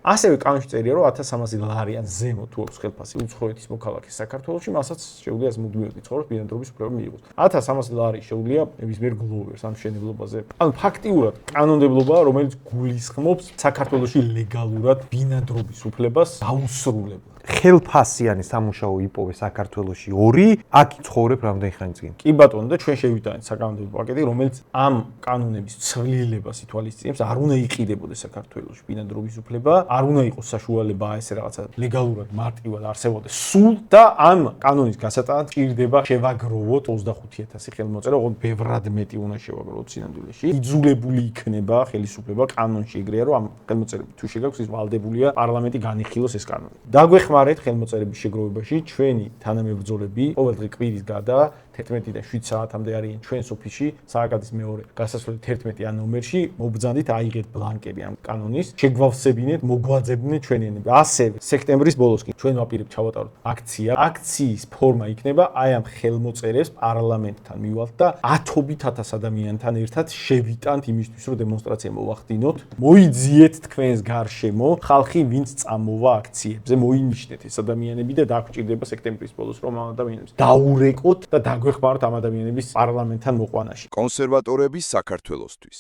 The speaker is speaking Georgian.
ასევე კანონში წერია, რომ 1300 ლარი ან ზემო თუ აქვს ხელფასი უცხოეთის მოქალაქის საქართველოში, მასაც შეუძლია მუდმივად იცხოვროს ბინადრობის უფლება მიიღოს. 1300 ლარი შეუძლია ნებისმიერ გლოვერს ამ მშენებლობაზე. ანუ ფაქტიურად კანონმდებლობაა, რომელიც გულისხმობს საქართველოში ლეგალურად ბინადრობის უფლებას დაუსრულებლად. ხელფასიანი სამუშაო იპოვე საქართველოში 2, აქ ცხოვრებ რამდენი ხანი წინ. კი ბატონო და ჩვენ შევიტანეთ საკანონმდებლო პაკეტი, რომელიც ამ კანონების ცვლილებას ითვალისწინებს, არ უნდა იყიდებოდეს საქართველოში ბინადრობის უფლება, არ უნდა იყოს საშუალება ესე რაღაცა ლეგალურად მარტივად არსებობდეს სულ და ამ კანონის გასატანად ჭირდება შევაგროვოთ 25000 ხელმოწერა, ოღონდ ბევრად მეტი უნდა შევაგროვოთ სინამდვილეში. იძულებული იქნება ხელისუფლება კანონში ეგრეა, რომ ამ ხელმოწერები თუ შეგაქვს, ის ვალდებულია პარლამენტი განიხილოს ეს კანონი. დაგვეხმარეთ ხელმოწერების შეგროვებაში, ჩვენი თანამებრძოლები ყოველდღე კვირის გარდა 11-დან 7 საათამდე არიან ჩვენს ოფისში, სააკადის მეორე გასასვლელი 11-იან ნომერში, მობრძანდით აიღეთ ბლანკები ამ კანონის, შეგვავსებინეთ, მოგვაძებინეთ ჩვენი ენები. ასევე სექტემბრის ბოლოსკენ ჩვენ ვაპირებთ ჩავატაროთ აქცია. აქციის ფორმა იქნება აი ამ ხელმოწერებს პარლამენტთან მივალთ და ათობით ათას ადამიანთან ერთად შევიტანთ იმისთვის, რომ დემონსტრაცია მოვახდინოთ. მოიძიეთ თქვენს გარშემო ხალხი, ვინც წამოვა აქციებზე, მოინიშნეთ ეს ადამიანები და დაგვჭირდება სექტემბრის ბოლოს რომ ამ ადამიანებს დაურეკოთ და დაგვეხმაროთ ამ ადამიანების პარლამენტთან მოყვანაში. კონსერვატორების საქართველოსთვის